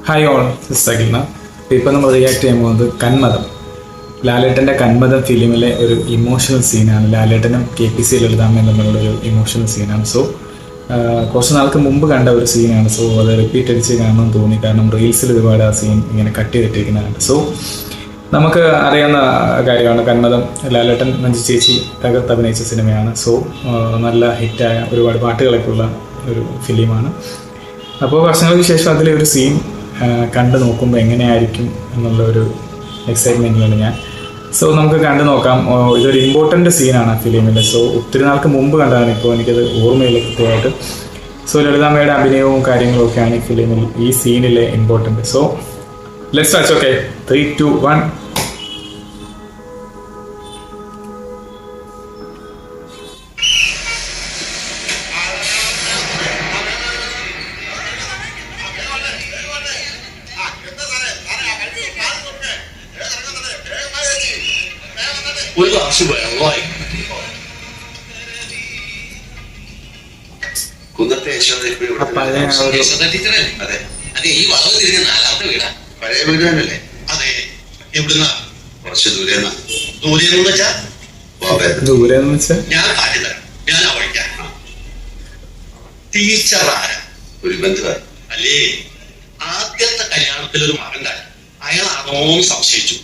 Hi all, സകിൽന. ഇപ്പം നമ്മൾ react ചെയ്യാൻ പോകുന്നത് കന്മദം, ലാലേട്ടൻ്റെ കന്മദം ഫിലിമിലെ ഒരു ഇമോഷണൽ സീനാണ്. ലാലേട്ടനും KPC ലളിതാമ്മയും തമ്മിലുള്ള ഒരു ഇമോഷണൽ സീനാണ്. സോ കുറച്ച് നാൾക്ക് മുമ്പ് കണ്ട ഒരു സീനാണ്. സോ അത് റിപ്പീറ്റ് അടിച്ച് കാണണമെന്ന് തോന്നി, കാരണം റീൽസിൽ ഒരുപാട് ആ സീൻ ഇങ്ങനെ കട്ട് ചെയ്തിട്ടിരിക്കുന്നതാണ്. സോ നമുക്ക് അറിയാവുന്ന കാര്യമാണ് കന്മദം. ലാലേട്ടൻ മഞ്ജു ചേച്ചി തകർത്ത് അഭിനയിച്ച സിനിമയാണ്. സോ നല്ല ഹിറ്റായ ഒരുപാട് പാട്ടുകളൊക്കെ ഉള്ള ഒരു ഫിലിമാണ്. അപ്പോൾ വർഷങ്ങൾക്ക് ശേഷം അതിലെ ഒരു സീൻ കണ്ടു നോക്കുമ്പോൾ എങ്ങനെയായിരിക്കും എന്നുള്ള ഒരു എക്സൈറ്റ്മെൻറ്റിലാണ് ഞാൻ. സോ നമുക്ക് കണ്ടു നോക്കാം. ഇതൊരു ഇമ്പോർട്ടൻ്റ് സീനാണ് ആ ഫിലിമിൽ. സോ ഒത്തിരി നാൾക്ക് മുമ്പ് കണ്ടതാണ്, ഇപ്പോൾ എനിക്കത് ഓർമ്മയില്ല കൃത്യമായിട്ട്. സോ ലളിതാമ്മയുടെ അഭിനയവും കാര്യങ്ങളും ഒക്കെയാണ് ഈ ഫിലിമിൽ, ഈ സീനിലെ important. So let's watch. Okay, 3, 2, 1. ഒരു ഗ്ലാസ് വെള്ളമായി. കുന്നത്തെ ടീച്ചറല്ലേ? അതെ അതെ. ഈ വളവ് തിരിഞ്ഞ 4ാമത്തെ വീടാ. പഴയ വീട് തന്നെയല്ലേ? അതെ. എവിടുന്നാ? കുറച്ച് ദൂരെന്നാ. ദൂരെന്ന് വെച്ചാ ഞാൻ കാട്ടി തരാം. ഞാൻ അവഴിക്കാം. ടീച്ചർ ആരാ? ഒരു ബന്ധുവാ. അല്ലേ? ആദ്യത്തെ കല്യാണത്തിലൊരു മകൻ കാര്യം അയാളാണോന്ന് സംശയിച്ചു.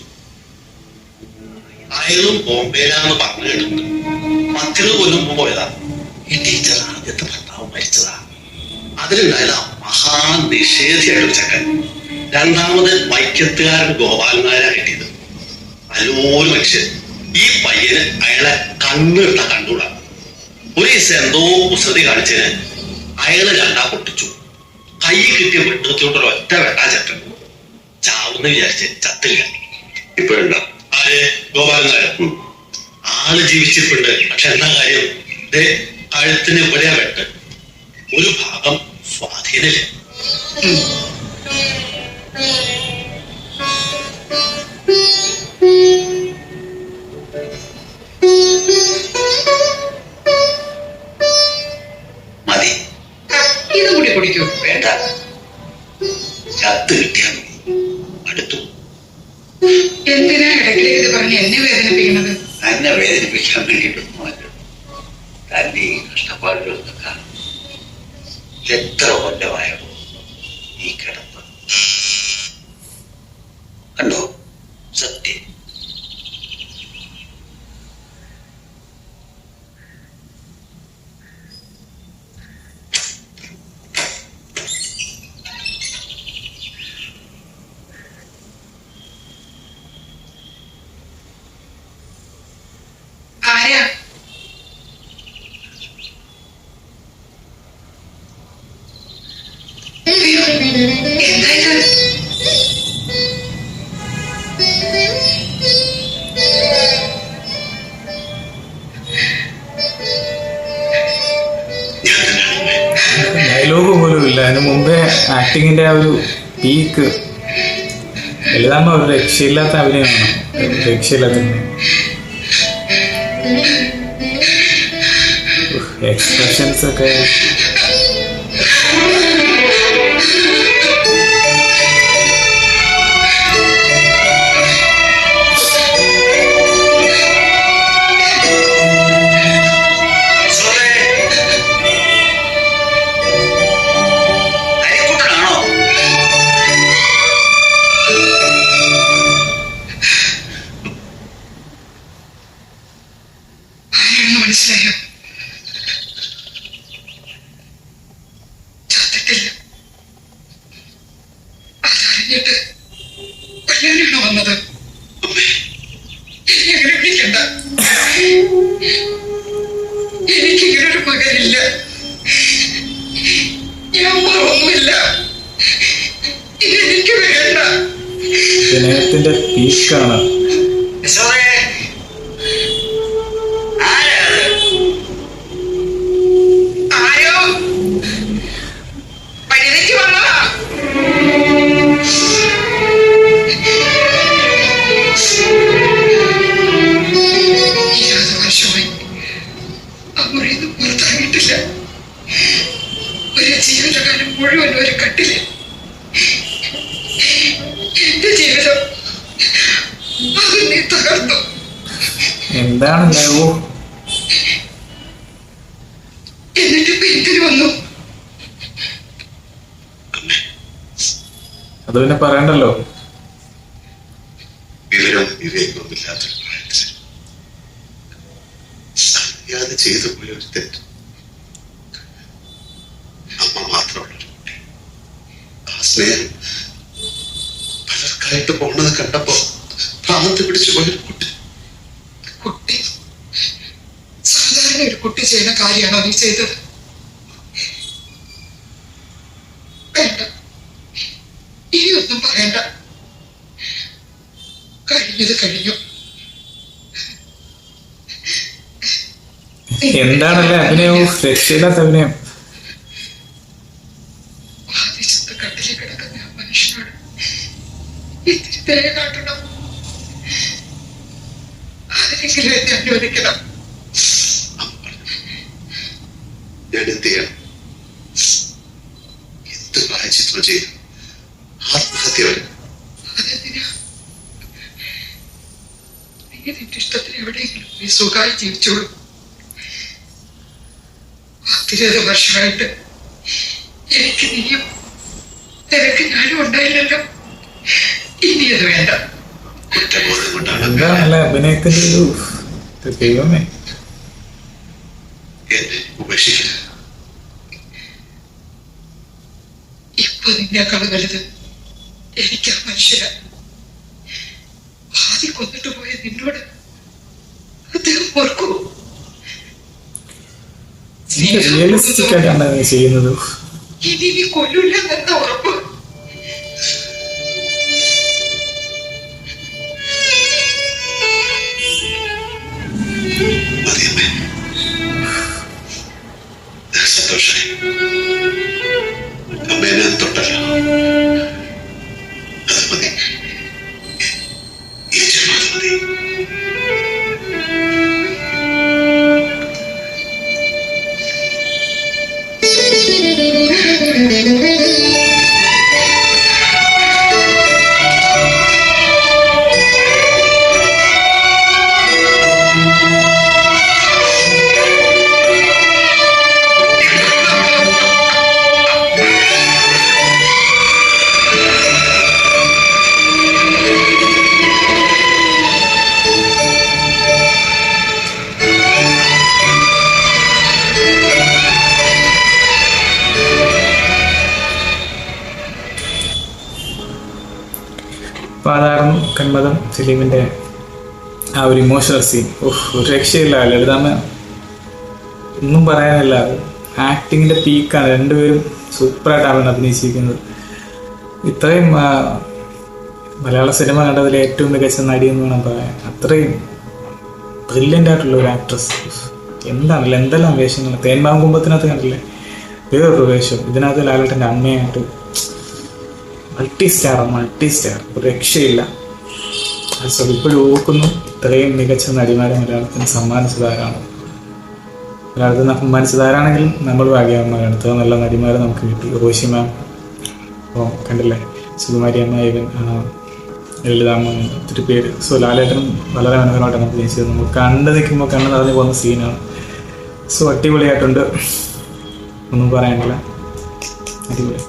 അയാളും ബോംബെയിലാന്ന് പറഞ്ഞു കേട്ടിട്ടുണ്ട്. 10 കൊല്ലം മുമ്പ് പോയതാ. ഈ ടീച്ചർ ആദ്യത്തെ ഭർത്താവ് മരിച്ചതാ. അതിലുണ്ടായതാ മഹാനിഷേധിയായൊരു ചക്കൻ. 2ാമത് വൈക്കത്തുകാരൻ ഗോപാലൻ നായരാ കിട്ടിയത്. നല്ലൊരു മനുഷ്യൻ. ഈ പയ്യന് അയാളെ കണ്ണിട്ട കണ്ടുകൂടാ. ഒരു ദിവസം എന്തോ കുസൃതി കാണിച്ചതിന് അയാള് 2 പൊട്ടിച്ചു. കൈ കിട്ടിയ വെട്ടത്തോട്ടൊരു ഒറ്റ വെട്ടാ ചട്ടൻ. ചാവുന്ന വിചാരിച്ച് ചത്തില്ല. ഇപ്പോഴുണ്ടോ? ആര്? ഗോപാലൻ നായർ. ആള് ജീവിച്ചിട്ടുണ്ട്. പക്ഷെ എന്താ കാര്യം? കഴുത്തിന് ഇവിടെയാ വെട്ട്. ഒരു ഭാഗം സ്വാധീനില്ല. മതി, ഇത് കൂടി കുടിക്കൂ. വേണ്ട, ചത്ത് കിട്ടിയാ മതി. അടുത്തു. എന്തിനാ ഇടയ്ക്കിലേക്ക് ഇത് പറഞ്ഞ് എന്നെ വേദനിപ്പിക്കുന്നത്? എന്നെ വേദനിപ്പിക്കാൻ വേണ്ടിയിട്ടൊന്നുമല്ല. തന്റെ ഈ കഷ്ടപ്പാടുകളൊക്കെ കാണും. എത്ര കൊല്ലമായോ ഈ കിടപ്പ്? കണ്ടോ? സത്യം. ആരാ? എന്താ ഇത്? ഡയലോഗ് പോലും ഇല്ല. അതിന് മുമ്പേ ആക്ടിങ്ങിന്റെ ആ ഒരു പീക്ക്. ലളിതാമ്മ ഒരു രക്ഷയില്ലാത്ത അഭിനയമാണ്, രക്ഷയില്ലാത്ത എക്സ്പ്രഷൻസ് ഒക്കെ. മനസ്സിലായോ? ചത്തിട്ടില്ല. അതറിഞ്ഞിട്ട് കൊല്ലാനാണോ വന്നത്? എങ്ങനെ വിളിക്കണ്ട. എനിക്കിങ്ങനൊരു മകനില്ല. ഞാൻ മറന്നുമില്ല. ഇതെനിക്ക് വേണ്ട. വിനയത്തിന്റെ പീക്കാണ്. ജീവിതകാലം മുഴുവൻ ഒരു കട്ടില്. എന്താണല്ലേ? ഓ, എന്നിട്ട് ഇപ്പൊ എന്തിനു വന്നു? അത് പിന്നെ പറയണ്ടല്ലോ. വിവരം വിവേകവുമില്ലാത്തൊരു പ്രായത്തിൽ അറിയാതെ ചെയ്തു പോയ ഒരു തെറ്റ്. അമ്മ മാത്രമുള്ളൊരു കുട്ടി, ആ സ്നേഹം പലർക്കായിട്ട് പോണത് കണ്ടപ്പോ ഭ്രാന്ത് പിടിച്ചു പോയൊരു കുട്ടി. കുട്ടി സാധാരണ ഒരു കുട്ടി ചെയ്യുന്ന കാര്യമാണോ നീ ചെയ്തത്? വേണ്ട, ഇനിയൊന്നും പറയണ്ട. കഴിഞ്ഞത് കഴിഞ്ഞു. എന്താണല്ലേ അഭിനയം? രക്ഷയില്ലാത്ത അഭിനയം. ബാധിച്ചത് കട്ടിലിൽ കിടക്കുന്ന ആ മനുഷ്യനോട് ഇത്തിരി ദയ കാട്ടണം. അതിനെങ്കിലും എന്നെ അനുവദിക്കണം. ഞാൻ എന്ത് ചെയ്യണം? എന്ത് പ്രായച്ചിത്രം ചെയ്യും? ആത്മഹത്യ വരെ? അതെന്തിനാ? നീ നിന്റെ ഇഷ്ടത്തിന് എവിടെയെങ്കിലും നീ സുഖമായി ജീവിച്ചോളൂ. 20 വർഷമായിട്ട് എനിക്ക് നീയും നിനക്ക് ഞാനും ഉണ്ടായില്ലല്ലോ. ഇനി അത് വേണ്ട. കുറ്റബോധം കൊണ്ടാണ് എന്താണല്ലേ അഭിനയത്തിന്റെ ഒരു ദൈവമേ. എന്നെ ഉപേക്ഷിക്കുന്നത്. ഇപ്പൊ നിന്നേക്കാൾ വലുത് എനിക്ക് ആ മനുഷ്യന. ആദ്യം കൊന്നിട്ട് പോയ നിന്നോട് അദ്ദേഹം ഓർക്കൂ. റിയലിസ്റ്റിക് ആയിട്ടാണ് അത് ചെയ്യുന്നത്. ഇനി നീ കൊല്ലൂല എന്ന ഉറപ്പ്. മതിയമ്മേ, സന്തോഷായി. അമ്മേനെ തൊട്ടല്ലോ, അത് മതി. ഈ ജന്മം അത് മതി. പാതാളം കന്മദം ഫിലിമിന്റെ ആ ഒരു ഇമോഷണൽ സീൻ, ഒരു രക്ഷയില്ല. ലളിതാമ്മ ഒന്നും പറയാനില്ല. ആക്ടിങ്ങിന്റെ പീക്കാണ്. രണ്ടുപേരും സൂപ്പറായിട്ടാണ് അഭിനയിച്ചിരിക്കുന്നത്. ഇത്രയും മലയാള സിനിമ കണ്ടതിൽ ഏറ്റവും മികച്ച നടി എന്ന് വേണം പറയാൻ. അത്രയും ബ്രില്യൻ്റ് ആയിട്ടുള്ള ഒരു ആക്ട്രസ്. എന്താണല്ലോ, എന്തെല്ലാം വേഷങ്ങൾ. തേന്മാങ്കുമ്പത്തിനകത്ത് കണ്ടില്ലേ വേറൊരു വേഷം. ഇതിനകത്ത് ലാലേട്ടൻ്റെ അമ്മയായിട്ട് മൾട്ടി സ്റ്റാർ, ഒരു രക്ഷയില്ല. ഇപ്പോഴും ഓർക്കുന്നു, ഇത്രയും മികച്ച നടിമാരെ മലയാളത്തിന് സമ്മാനിച്ചതാരാണ്. മലയാളത്തിന് സമ്മാനിച്ചതാരാണെങ്കിലും നമ്മൾ ഭാഗ്യവാന്മാരാണ്. ഇത്ര നല്ല നടിമാരെ നമുക്ക് കിട്ടി. റോഷി മാം, അപ്പോൾ കണ്ടില്ലേ, സുകുമാരി അമ്മ, ഇവൻ ലളിതാമ്മ, ഒത്തിരി പേര്. സോ ലാലേട്ടനും വളരെ മനോഹരമായിട്ടാണ് അഭിനയിച്ചത്. നമ്മൾ കണ്ടു നിൽക്കുമ്പോൾ കണ്ണ് നിറഞ്ഞു പോകുന്ന സീനാണ്. സോ അടിപൊളിയായിട്ടുണ്ട്, ഒന്നും പറയാനില്ല, അടിപൊളി.